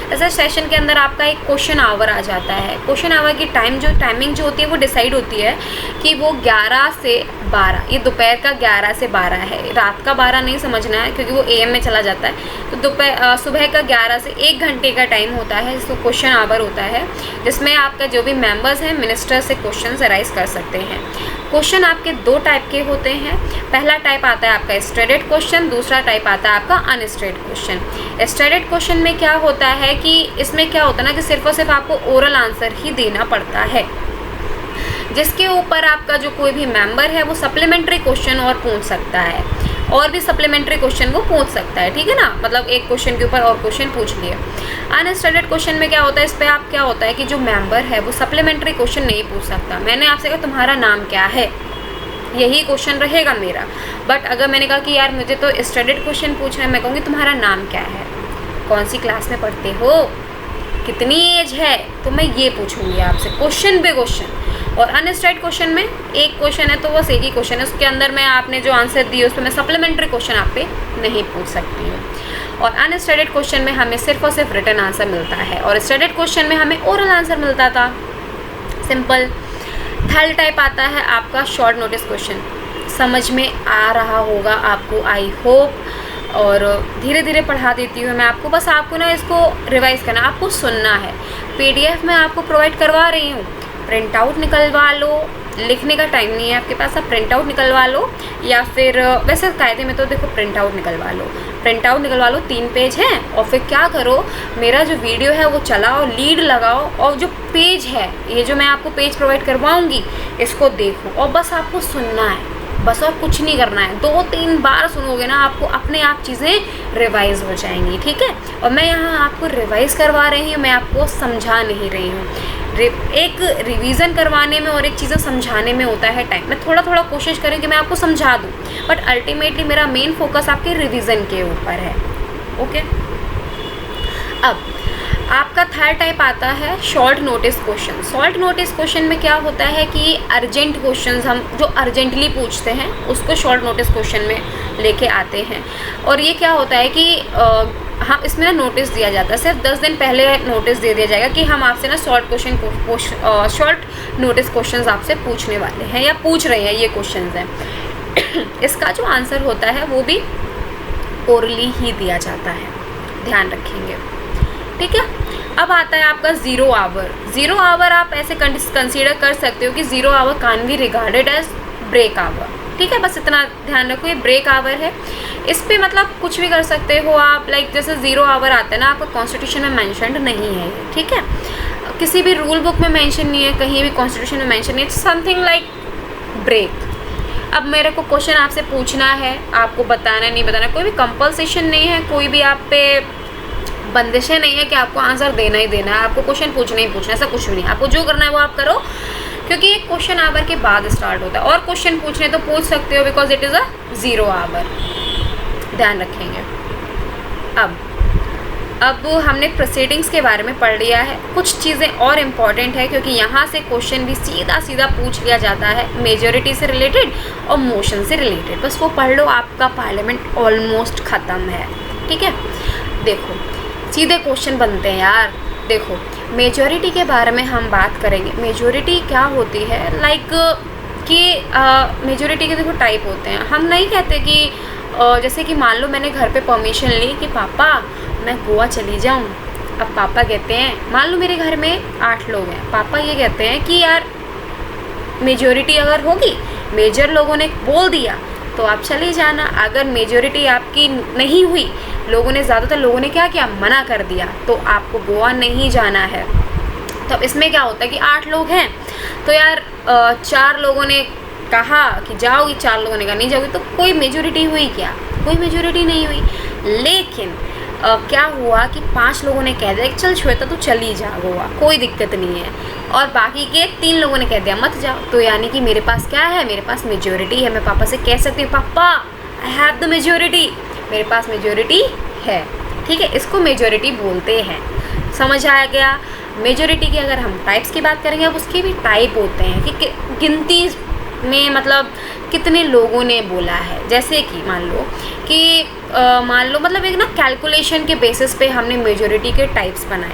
जैसे सेशन के अंदर आपका एक क्वेश्चन आवर आ जाता है। क्वेश्चन आवर की टाइमिंग जो होती है वो डिसाइड होती है कि वो 11 से 12, ये दोपहर का 11 से 12 है, रात का 12 नहीं समझना है क्योंकि वो AM में चला जाता है। तो दोपहर सुबह का 11 से 1 घंटे का टाइम होता है, इसको क्वेश्चन आवर होता है, जिसमें आपका जो भी मेंबर्स हैं मिनिस्टर से क्वेश्चन अराइज कर सकते हैं। क्वेश्चन आपके 2 टाइप के होते हैं। पहला टाइप आता है आपका स्टैंडर्ड क्वेश्चन, दूसरा टाइप आता है आपका अनस्टैंडर्ड क्वेश्चन। स्टैंडर्ड क्वेश्चन में क्या होता है कि इसमें क्या होता है ना कि सिर्फ और सिर्फ आपको ओरल आंसर ही देना पड़ता है, जिसके ऊपर आपका जो कोई भी मेंबर है वो सप्लीमेंट्री क्वेश्चन और पूछ सकता है, और भी सप्लीमेंट्री क्वेश्चन वो पूछ सकता है, ठीक है ना, मतलब एक क्वेश्चन के ऊपर और क्वेश्चन पूछ लिए। अनस्टैंडर्ड क्वेश्चन में क्या होता है, इस पर आप क्या होता है कि जो मेंबर है वो सप्लीमेंट्री क्वेश्चन नहीं पूछ सकता। मैंने आपसे कहा तुम्हारा नाम क्या है, यही क्वेश्चन रहेगा मेरा, बट अगर मैंने कहा कि यार मुझे तो स्टैंडर्ड क्वेश्चन पूछना है, मैं कहूँगी तुम्हारा नाम क्या है, कौन सी क्लास में पढ़ते हो, कितनी एज है, तो मैं ये पूछूंगी आपसे क्वेश्चन पे क्वेश्चन। और अनस्टैंडर्ड क्वेश्चन में एक क्वेश्चन है तो बस एक ही क्वेश्चन है, उसके अंदर मैं आपने जो आंसर दिए उस पर मैं सप्लीमेंट्री क्वेश्चन आप पे नहीं पूछ सकती हूँ। और अनस्टैंडर्ड क्वेश्चन में हमें सिर्फ और सिर्फ रिटन आंसर मिलता है, और स्टैंडर्ड क्वेश्चन में हमें ओरल आंसर मिलता था, सिंपल। थर्ड टाइप आता है आपका शॉर्ट नोटिस क्वेश्चन। समझ में आ रहा होगा आपको, आई होप, और धीरे धीरे पढ़ा देती हूँ मैं आपको, बस आपको ना इसको रिवाइज करना, आपको सुनना है। PDF में आपको प्रोवाइड करवा रही हूँ, प्रिंट आउट निकलवा लो, लिखने का टाइम नहीं है आपके पास, आप प्रिंट आउट निकलवा लो, या फिर वैसे कायदे में तो देखो प्रिंट आउट निकलवा लो, 3 पेज हैं, और फिर क्या करो, मेरा जो वीडियो है वो चलाओ, लीड लगाओ, और जो पेज है, ये जो मैं आपको पेज प्रोवाइड करवाऊँगी, इसको देखो, और बस आपको सुनना है, बस और कुछ नहीं करना है। 2-3 बार सुनोगे ना, आपको अपने आप चीज़ें रिवाइज हो जाएंगी, ठीक है। और मैं यहाँ आपको रिवाइज करवा रही हूँ, मैं आपको समझा नहीं रही हूँ। एक रिवीजन करवाने में और एक चीज़ें समझाने में होता है टाइम। मैं थोड़ा थोड़ा कोशिश करें कि मैं आपको समझा दूँ, बट अल्टीमेटली मेरा मेन फोकस आपके रिवीजन के ऊपर है, ओके। अब आपका थर्ड टाइप आता है short notice question. Short notice question में क्या होता है कि अर्जेंट क्वेश्चंस हम जो अर्जेंटली पूछते हैं उसको शॉर्ट नोटिस क्वेश्चन में लेके आते हैं। और ये क्या होता है कि हम इसमें ना नोटिस दिया जाता है, सिर्फ 10 दिन पहले नोटिस दे दिया जाएगा कि हम आपसे ना शॉर्ट नोटिस क्वेश्चंस आपसे पूछने वाले हैं या पूछ रहे हैं, ये क्वेश्चंस हैं। इसका जो आंसर होता है वो भी ओरली ही दिया जाता है, ध्यान रखेंगे, ठीक है। अब आता है आपका 0 आवर। 0 आवर आप ऐसे कंसीडर कर सकते हो कि 0 hour can be regarded as break hour, ठीक है। बस इतना ध्यान रखो, ये ब्रेक आवर है, इस पे मतलब कुछ भी कर सकते हो आप। लाइक जैसे 0 आवर आता है ना, आपका कॉन्स्टिट्यूशन में मेंशन्ड नहीं है, ठीक है, किसी भी रूल बुक में मेंशन नहीं है, कहीं भी कॉन्स्टिट्यूशन में मेंशन नहीं है, समथिंग लाइक ब्रेक। अब मेरे को क्वेश्चन आपसे पूछना है, आपको बताना नहीं बताना, कोई भी कंपल्सेशन नहीं है, कोई भी आप पे बंदिशें नहीं है कि आपको आंसर देना ही देना है, आपको क्वेश्चन पूछना ही पूछना है, ऐसा कुछ भी नहीं। आपको जो करना है वो आप करो, क्योंकि एक क्वेश्चन आवर के बाद स्टार्ट होता है, और क्वेश्चन पूछने तो पूछ सकते हो because it is a 0 hour, ध्यान रखेंगे। अब हमने प्रोसीडिंग्स के बारे में पढ़ लिया है। कुछ चीज़ें और इम्पॉर्टेंट है, क्योंकि यहाँ से क्वेश्चन भी सीधा सीधा पूछ लिया जाता है, मेजॉरिटी से रिलेटेड और मोशन से रिलेटेड, बस वो पढ़ लो, आपका पार्लियामेंट ऑलमोस्ट ख़त्म है, ठीक है। देखो सीधे क्वेश्चन बनते हैं यार। देखो मेजॉरिटी के बारे में हम बात करेंगे। मेजॉरिटी क्या होती है, लाइक कि मेजॉरिटी के देखो टाइप होते हैं। हम नहीं कहते कि जैसे कि मान लो मैंने घर पे परमिशन ली कि पापा मैं गोवा चली जाऊँ। अब पापा कहते हैं, मान लो मेरे घर में 8 लोग हैं, पापा ये कहते हैं कि यार मेजॉरिटी अगर होगी, मेजर लोगों ने बोल दिया तो आप चले जाना। अगर मेजॉरिटी आपकी नहीं हुई, लोगों ने ज़्यादातर लोगों ने क्या किया, मना कर दिया, तो आपको गोवा नहीं जाना है। तो इसमें क्या होता है कि 8 लोग हैं, तो यार 4 लोगों ने कहा कि जाओगी, 4 लोगों ने कहा नहीं जाओगी, तो कोई मेजॉरिटी हुई क्या? कोई मेजॉरिटी नहीं हुई। लेकिन क्या हुआ कि 5 लोगों ने कह दिया कि चल श्वेता तो चली जा गोवा, कोई दिक्कत नहीं है, और बाकी के 3 लोगों ने कह दिया मत जाओ। तो यानी कि मेरे पास क्या है, मेरे पास मेजॉरिटी है। मैं पापा से कह सकती हूँ पापा आई हैव द मेजॉरिटी, मेरे पास मेजॉरिटी है, ठीक है। इसको मेजॉरिटी बोलते हैं, समझ आया गया। मेजॉरिटी की अगर हम टाइप्स की बात करेंगे, अब उसके भी टाइप होते हैं कि गिनती में मतलब कितने लोगों ने बोला है। जैसे कि मान लो मतलब एक ना कैलकुलेशन के बेसिस पे हमने मेजॉरिटी के टाइप्स बनाए।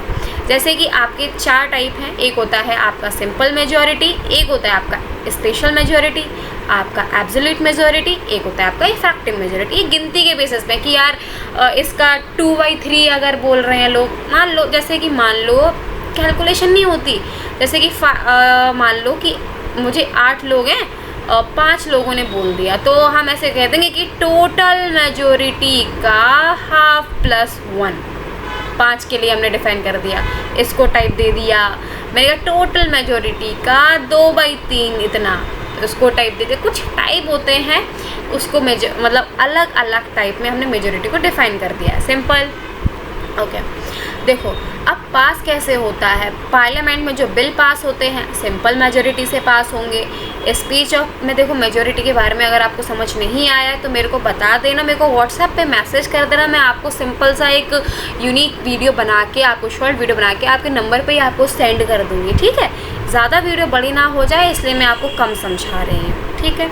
जैसे कि आपके 4 टाइप हैं, एक होता है आपका सिंपल मेजॉरिटी, एक होता है आपका स्पेशल मेजॉरिटी। आपका एब्सोल्यूट मेजॉरिटी, एक होता है आपका इफेक्टिव मेजॉरिटी। ये गिनती के बेसिस पे कि यार इसका 2/3 अगर बोल रहे हैं लोग, मान लो जैसे कि मान लो कैलकुलेशन नहीं होती, जैसे कि मान लो कि मुझे 8 लोग हैं, 5 लोगों ने बोल दिया, तो हम ऐसे कह देंगे कि टोटल मेजॉरिटी का हाफ प्लस 1। 5 के लिए हमने डिफाइन कर दिया, इसको टाइप दे दिया। मैंने कहा टोटल मेजॉरिटी का 2/3 इतना, उसको टाइप दे दिया। कुछ टाइप होते हैं, उसको मतलब अलग अलग टाइप में हमने मेजॉरिटी को डिफाइन कर दिया है। Simple, okay. देखो अब पास कैसे होता है, पार्लियामेंट में जो बिल पास होते हैं सिंपल मेजॉरिटी से पास होंगे। स्पीच ऑफ में देखो मेजॉरिटी के बारे में अगर आपको समझ नहीं आया है तो मेरे को बता देना, मेरे को व्हाट्सएप पे मैसेज कर देना, मैं आपको सिंपल सा एक यूनिक वीडियो बना के, आपको शॉर्ट वीडियो बना के आपके नंबर पे ही आपको सेंड कर दूँगी, ठीक है। ज़्यादा वीडियो बड़ी ना हो जाए इसलिए मैं आपको कम समझा रही हूँ, ठीक है।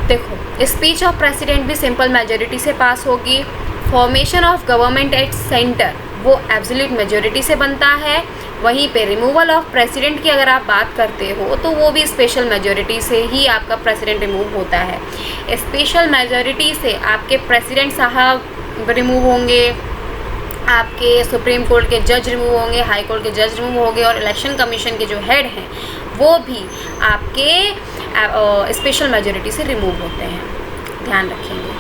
देखो स्पीच ऑफ प्रेसिडेंट भी सिंपल मेजॉरिटी से पास होगी। Formation of government at centre वो एब्सोल्यूट मेजॉरिटी से बनता है। वहीं पे रिमूवल ऑफ प्रेसिडेंट की अगर आप बात करते हो तो वो भी स्पेशल मेजॉरिटी से ही आपका प्रेसिडेंट रिमूव होता है। स्पेशल मेजॉरिटी से आपके प्रेसिडेंट साहब रिमूव होंगे, आपके सुप्रीम कोर्ट के जज रिमूव होंगे, हाई कोर्ट के जज रिमूव होंगे, और इलेक्शन कमीशन के जो हेड हैं वो भी आपके स्पेशल मेजॉरिटी से रिमूव होते हैं, ध्यान रखेंगे,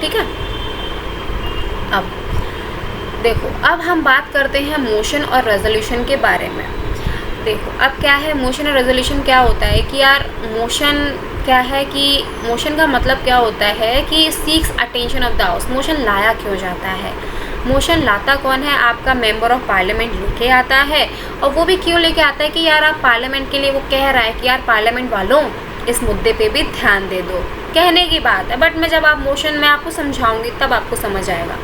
ठीक है। अब देखो अब हम बात करते हैं मोशन और रेजोल्यूशन के बारे में। देखो अब क्या है, मोशन और रेजोल्यूशन क्या होता है कि यार मोशन क्या है कि मोशन का मतलब क्या होता है कि seeks attention of the house. Motion लाया क्यों जाता है, मोशन लाता कौन है, आपका मेंबर ऑफ पार्लियामेंट लेके आता है। और वो भी क्यों लेके आता है कि यार आप पार्लियामेंट के लिए, वो कह रहा है कि यार पार्लियामेंट वालों इस मुद्दे पे भी ध्यान दे दो, कहने की बात है। बट मैं जब आप मोशन में आपको समझाऊंगी तब आपको समझ आएगा।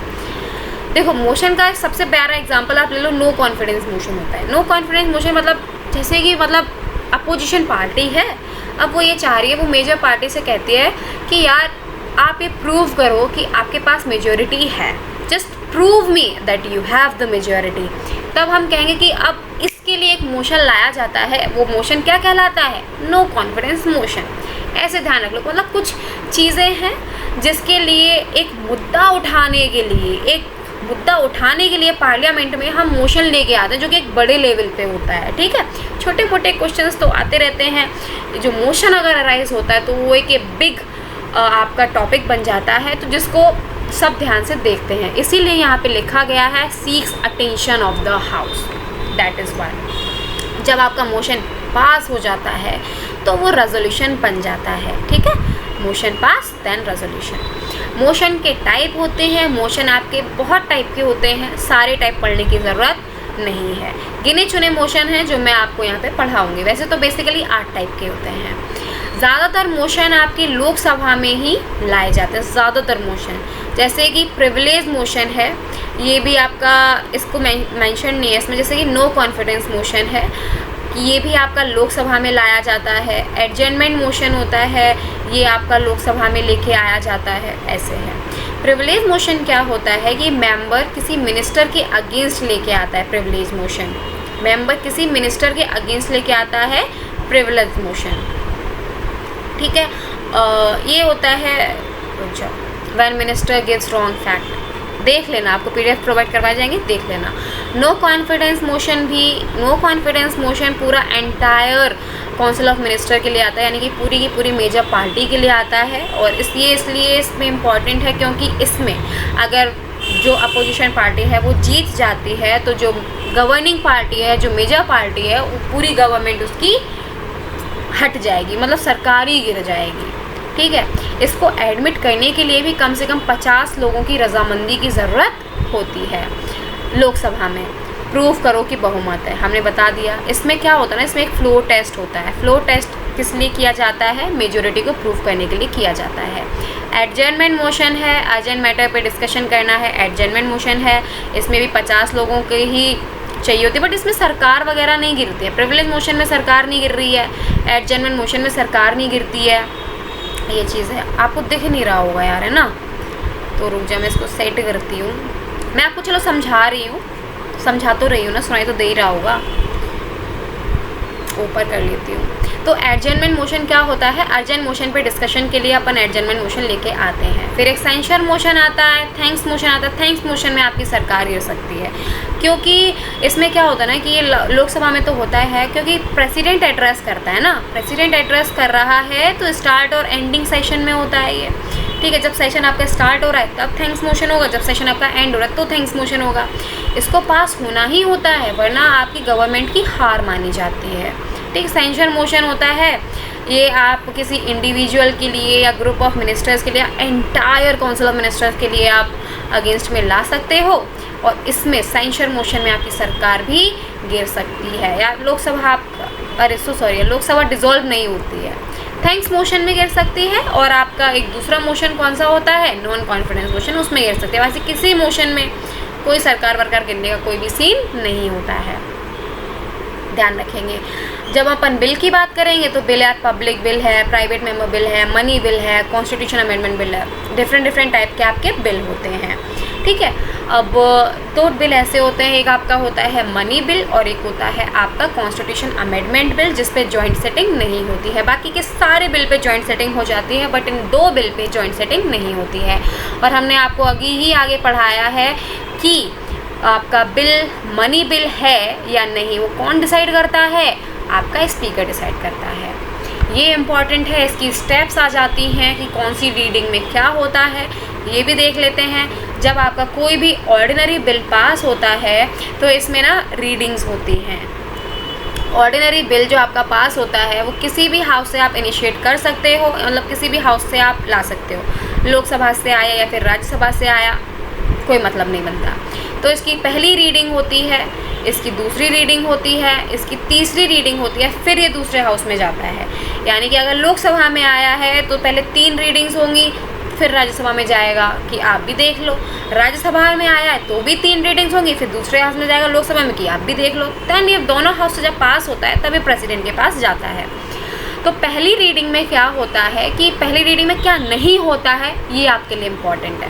देखो मोशन का सबसे प्यारा एग्जांपल आप ले लो, नो कॉन्फिडेंस मोशन होता है। नो कॉन्फिडेंस मोशन मतलब जैसे कि मतलब अपोजिशन पार्टी है, अब वो ये चाह रही है, वो मेजर पार्टी से कहती है कि यार आप ये प्रूव करो कि आपके पास मेजॉरिटी है, just prove me that you have the majority. तब हम कहेंगे कि अब इसके लिए एक मोशन लाया जाता है, वो मोशन क्या कहलाता है, नो कॉन्फिडेंस मोशन। ऐसे ध्यान रख लो, मतलब कुछ चीज़ें हैं जिसके लिए एक मुद्दा उठाने के लिए पार्लियामेंट में हम मोशन लेके आते हैं, जो कि एक बड़े लेवल पे होता है, ठीक है। छोटे मोटे क्वेश्चंस तो आते रहते हैं, जो मोशन अगर अराइज होता है तो वो एक बिग आपका टॉपिक बन जाता है, तो जिसको सब ध्यान से देखते हैं। इसीलिए यहाँ पे लिखा गया है seeks attention of the house, that is why. जब आपका मोशन पास हो जाता है तो वो रेजोल्यूशन बन जाता है, ठीक है। Motion pass then resolution. Motion के टाइप होते हैं, मोशन आपके बहुत टाइप के होते हैं, सारे टाइप पढ़ने की ज़रूरत नहीं है, गिने चुने मोशन हैं जो मैं आपको यहाँ पे पढ़ाऊँगी। वैसे तो बेसिकली 8 टाइप के होते हैं। ज़्यादातर मोशन आपके लोकसभा में ही लाए जाते हैं, ज़्यादातर मोशन, जैसे कि प्रिविलेज मोशन है, ये भी आपका इसको मेंशन नहीं है इसमें, जैसे कि नो कॉन्फिडेंस मोशन है, ये भी आपका लोकसभा में लाया जाता है। एडजर्नमेंट मोशन होता है, ये आपका लोकसभा में लेके आया जाता है, ऐसे है। प्रिविलेज मोशन क्या होता है कि मेंबर किसी मिनिस्टर के अगेंस्ट लेके आता है, प्रिविलेज मोशन। मेंबर किसी मिनिस्टर के अगेंस्ट लेके आता है प्रिविलेज मोशन, ठीक है। ये होता है when minister gives wrong fact, देख लेना, आपको PDF प्रोवाइड करवाए जाएंगे, देख लेना। नो कॉन्फिडेंस मोशन भी, नो कॉन्फिडेंस मोशन पूरा एंटायर काउंसिल ऑफ मिनिस्टर के लिए आता है, यानी कि पूरी की पूरी मेजर पार्टी के लिए आता है। और इसलिए इसमें इम्पॉर्टेंट है क्योंकि इसमें अगर जो अपोजिशन पार्टी है वो जीत जाती है तो जो गवर्निंग पार्टी है, जो मेजर पार्टी है, वो पूरी गवर्नमेंट उसकी हट जाएगी, मतलब सरकार ही गिर जाएगी, ठीक है। इसको एडमिट करने के लिए भी कम से कम 50 लोगों की रजामंदी की ज़रूरत होती है लोकसभा में। प्रूव करो कि बहुमत है, हमने बता दिया। इसमें क्या होता है ना, इसमें एक फ्लोर टेस्ट होता है। फ्लोर टेस्ट किस लिए किया जाता है, मेजॉरिटी को प्रूव करने के लिए किया जाता है। एडजर्नमेंट मोशन है, अर्जेंट मैटर पे डिस्कशन करना है, एडजर्नमेंट मोशन है, इसमें भी 50 लोगों के ही चाहिए होती है, बट इसमें सरकार वगैरह नहीं गिरती है। प्रिविलेज मोशन में सरकार नहीं गिर रही है, एडजर्नमेंट मोशन में सरकार नहीं गिरती है, ये चीज़ है। आपको दिख नहीं रहा होगा यार, है ना, तो रुक जा मैं इसको सेट करती हूँ। मैं आपको चलो समझा रही हूँ, समझा तो रही हूँ ना, सुनाई तो दे ही रहा होगा, ऊपर कर लेती हूँ। तो एडजर्नमेंट मोशन क्या होता है, अर्जेंट मोशन पे डिस्कशन के लिए अपन एडजर्नमेंट मोशन लेके आते हैं। फिर एक सेंशर मोशन आता है, थैंक्स मोशन आता है। थैंक्स मोशन में आपकी सरकार गिर सकती है, क्योंकि इसमें क्या होता है ना कि ये लोकसभा में तो होता है, क्योंकि प्रेसिडेंट एड्रेस करता है ना, प्रेसिडेंट एड्रेस कर रहा है तो स्टार्ट और एंडिंग सेशन में होता है ये, ठीक है। जब सेशन आपका स्टार्ट हो रहा है तब थैंक्स मोशन होगा, जब सेशन आपका एंड हो रहा है तो थैंक्स मोशन होगा। इसको पास होना ही होता है, वरना आपकी गवर्नमेंट की हार मानी जाती है, ठीक। सेंशर मोशन होता है, ये आप किसी इंडिविजुअल के लिए या ग्रुप ऑफ मिनिस्टर्स के लिए, एंटायर काउंसिल ऑफ मिनिस्टर्स के लिए आप अगेंस्ट में ला सकते हो, और इसमें सेंशर मोशन में आपकी सरकार भी गिर सकती है, या लोकसभा लोकसभा डिसॉल्व नहीं होती है। थैंक्स मोशन में गिर सकती है, और आपका एक दूसरा मोशन कौन सा होता है, नॉन कॉन्फिडेंस मोशन, उसमें गिर सकती है। वैसे किसी मोशन में कोई सरकार वरकार गिरने का कोई भी सीन नहीं होता है, ध्यान रखेंगे। जब अपन बिल की बात करेंगे तो बिल यार पब्लिक बिल है, प्राइवेट मेमो बिल है, मनी बिल है, कॉन्स्टिट्यूशन अमेंडमेंट बिल है, डिफरेंट टाइप के आपके बिल होते हैं, ठीक है। अब दो बिल ऐसे होते हैं, एक आपका होता है मनी बिल और एक होता है आपका कॉन्स्टिट्यूशन अमेंडमेंट बिल, जिस पे जॉइंट सेटिंग नहीं होती है। बाकी के सारे बिल पे जॉइंट सेटिंग हो जाती है, बट इन दो बिल पे जॉइंट सेटिंग नहीं होती है। और हमने आपको आगे पढ़ाया है कि आपका बिल मनी बिल है या नहीं, वो कौन डिसाइड करता है, आपका स्पीकर डिसाइड करता है। ये इम्पॉर्टेंट है, इसकी स्टेप्स आ जाती हैं कि कौन सी रीडिंग में क्या होता है, ये भी देख लेते हैं। जब आपका कोई भी ऑर्डिनरी बिल पास होता है तो इसमें ना रीडिंग्स होती हैं। ऑर्डिनरी बिल जो आपका पास होता है वो किसी भी हाउस से आप इनिशिएट कर सकते हो, मतलब किसी भी हाउस से आप ला सकते हो, लोकसभा से आया या फिर राज्यसभा से आया, कोई मतलब नहीं बनता। तो इसकी पहली रीडिंग होती है, इसकी दूसरी रीडिंग होती है, इसकी तीसरी रीडिंग होती है, फिर ये दूसरे हाउस में जाता है। यानी कि अगर लोकसभा में आया है तो पहले 3 रीडिंग्स होंगी, फिर राज्यसभा में जाएगा, कि आप भी देख लो। राज्यसभा में आया है तो भी 3 रीडिंग्स होंगी, फिर दूसरे हाउस में जाएगा लोकसभा में, कि आप भी देख लो। दैन ये दोनों हाउस से जब पास होता है तभी प्रेसिडेंट के पास जाता है। तो पहली रीडिंग में क्या होता है कि पहली रीडिंग में क्या नहीं होता है, ये आपके लिए इम्पॉर्टेंट है।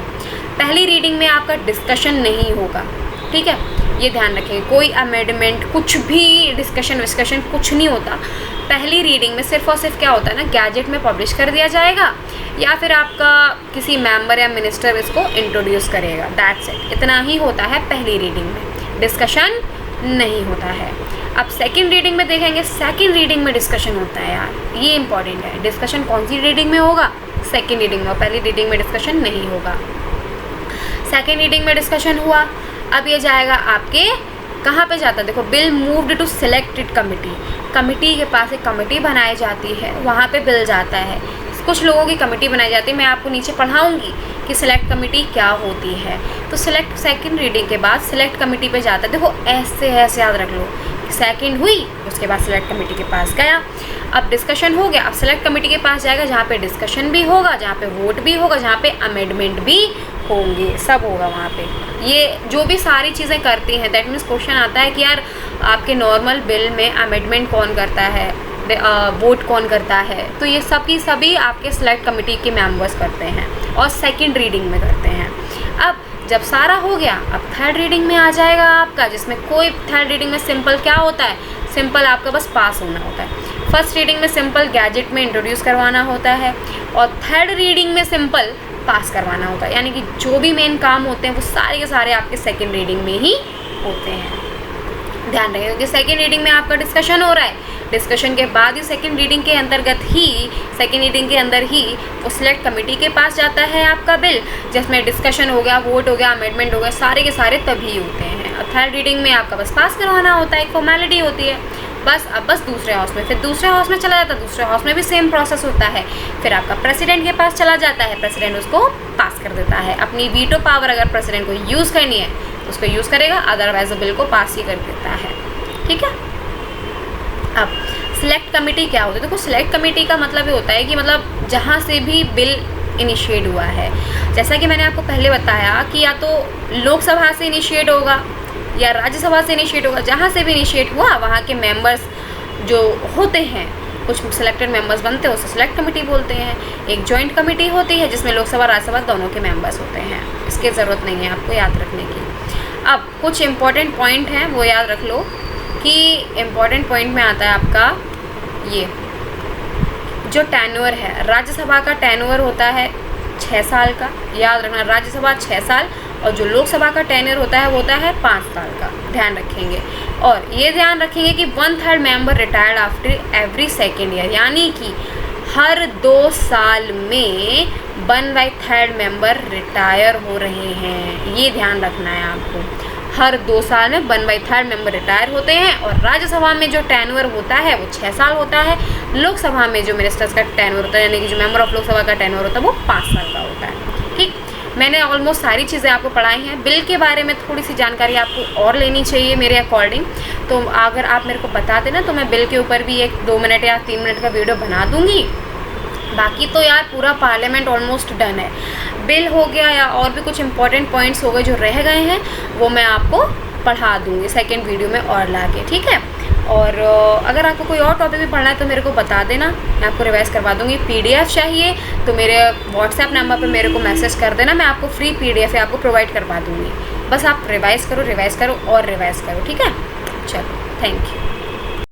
पहली रीडिंग में आपका डिस्कशन नहीं होगा, ठीक है, ये ध्यान रखें। कोई अमेंडमेंट, कुछ भी डिस्कशन कुछ नहीं होता। पहली रीडिंग में सिर्फ और सिर्फ क्या होता है ना, गैजेट में पब्लिश कर दिया जाएगा, या फिर आपका किसी मेंबर या मिनिस्टर इसको इंट्रोड्यूस करेगा, दैट्स इट। इतना ही होता है पहली रीडिंग में, डिस्कशन नहीं होता है। अब सेकंड रीडिंग में देखेंगे, सेकंड रीडिंग में डिस्कशन होता है यार, ये इंपॉर्टेंट है। डिस्कशन कौन सी रीडिंग में होगा, सेकंड रीडिंग में, पहली रीडिंग में डिस्कशन नहीं होगा। सेकेंड रीडिंग में डिस्कशन हुआ, अब ये जाएगा आपके कहाँ पे जाता है, देखो, bill moved to selected committee, committee के पास एक कमिटी बनाई जाती है, वहाँ पे बिल जाता है। कुछ लोगों की कमेटी बनाई जाती है, मैं आपको नीचे पढ़ाऊंगी कि सिलेक्ट कमेटी क्या होती है। तो सिलेक्ट सेकंड रीडिंग के बाद सिलेक्ट कमेटी पे जाता है, देखो ऐसे याद रख लो, सेकंड हुई उसके बाद सिलेक्ट कमेटी के पास गया, अब डिस्कशन हो गया, अब सिलेक्ट कमेटी के पास जाएगा जहाँ पे डिस्कशन भी होगा, जहाँ पे वोट भी होगा, जहाँ पे अमेंडमेंट भी होंगे, सब होगा वहाँ पे। ये जो भी सारी चीज़ें करती हैं, दैट मीन्स क्वेश्चन आता है कि यार आपके नॉर्मल बिल में अमेंडमेंट कौन करता है, वोट कौन करता है, तो ये सब की सभी आपके सिलेक्ट कमेटी के मेंबर्स करते हैं और सेकंड रीडिंग में करते हैं। अब जब सारा हो गया, अब थर्ड रीडिंग में आ जाएगा आपका, जिसमें कोई थर्ड रीडिंग में सिंपल क्या होता है, सिंपल आपका बस पास होना होता है। फर्स्ट रीडिंग में सिंपल गैजेट में इंट्रोड्यूस करवाना होता है और थर्ड रीडिंग में सिंपल पास करवाना होता है, यानी कि जो भी मेन काम होते हैं वो सारे के सारे आपके सेकेंड रीडिंग में ही होते हैं। ध्यान रखिए, क्योंकि सेकेंड रीडिंग में आपका डिस्कशन हो रहा है, डिस्कशन के बाद ही सेकेंड रीडिंग के अंतर्गत ही, सेकेंड रीडिंग के अंदर ही वो सिलेक्ट कमेटी के पास जाता है आपका बिल, जिसमें डिस्कशन हो गया, वोट हो गया, अमेंडमेंट हो गया, सारे के सारे तभी होते हैं। और थर्ड रीडिंग में आपका बस पास करवाना होता है, एक फॉर्मेलिटी होती है बस। अब बस दूसरे हाउस में, फिर दूसरे हाउस में चला जाता है, दूसरे हाउस में भी सेम प्रोसेस होता है, फिर आपका प्रेसिडेंट के पास चला जाता है, प्रेसिडेंट उसको पास कर देता है। अपनी वीटो पावर अगर प्रेसिडेंट को यूज़ करनी है तो उसको यूज़ करेगा, अदरवाइज बिल को पास ही कर देता है। ठीक है, अब सिलेक्ट कमेटी क्या होती है, देखो सिलेक्ट कमेटी का मतलब ये होता है कि मतलब जहाँ से भी बिल इनिशिएट हुआ है, जैसा कि मैंने आपको पहले बताया कि या तो लोकसभा से इनिशिएट होगा या राज्यसभा से इनिशिएट होगा, जहाँ से भी इनिशिएट हुआ वहाँ के मेंबर्स जो होते हैं, कुछ सिलेक्टेड मेंबर्स बनते हैं, उसे सिलेक्ट कमेटी बोलते हैं। एक जॉइंट कमेटी होती है जिसमें लोकसभा राज्यसभा दोनों के मेंबर्स होते हैं, इसकी ज़रूरत नहीं है आपको याद रखने की। अब कुछ इम्पॉर्टेंट पॉइंट हैं वो याद रख लो कि इम्पॉर्टेंट पॉइंट में आता है आपका ये जो टेन्योर है, राज्यसभा का टेन्योर होता है 6 साल का, याद रखना, राज्यसभा 6 साल, और जो लोकसभा का टेन्योर होता है वो होता है 5 साल का, ध्यान रखेंगे। और ये ध्यान रखेंगे कि 1/3 member retired after every second year, यानी कि हर 2 साल में 1/3 मेंबर रिटायर हो रहे हैं, ये ध्यान रखना है आपको। हर 2 साल में 1/3 मेंबर रिटायर होते हैं। और राज्यसभा में जो टेन्योर होता है वो 6 साल होता है। लोकसभा में जो मिनिस्टर्स का टेन्योर होता है, यानी कि जो मेंबर ऑफ लोकसभा का टेन्योर होता है वो 5 साल का होता है। ठीक, मैंने ऑलमोस्ट सारी चीज़ें आपको पढ़ाई हैं। बिल के बारे में थोड़ी सी जानकारी आपको और लेनी चाहिए मेरे अकॉर्डिंग, तो अगर आप मेरे को बता देना तो मैं बिल के ऊपर भी 1-2 मिनट या 3 मिनट का वीडियो बना दूँगी। बाकी तो यार पूरा पार्लियामेंट ऑलमोस्ट डन है। बिल हो गया या और भी कुछ इंपॉर्टेंट पॉइंट्स हो गए जो रह गए हैं वो मैं आपको पढ़ा दूँगी सेकेंड वीडियो में और लाके, ठीक है। और अगर आपको कोई और टॉपिक भी पढ़ना है तो मेरे को बता देना, मैं आपको रिवाइज़ करवा दूँगी। PDF चाहिए तो मेरे व्हाट्सएप नंबर पे मेरे को मैसेज कर देना, मैं आपको फ्री PDF आपको प्रोवाइड करवा दूँगी। बस आप रिवाइज़ करो और रिवाइज़ करो, ठीक है। चलो, थैंक यू।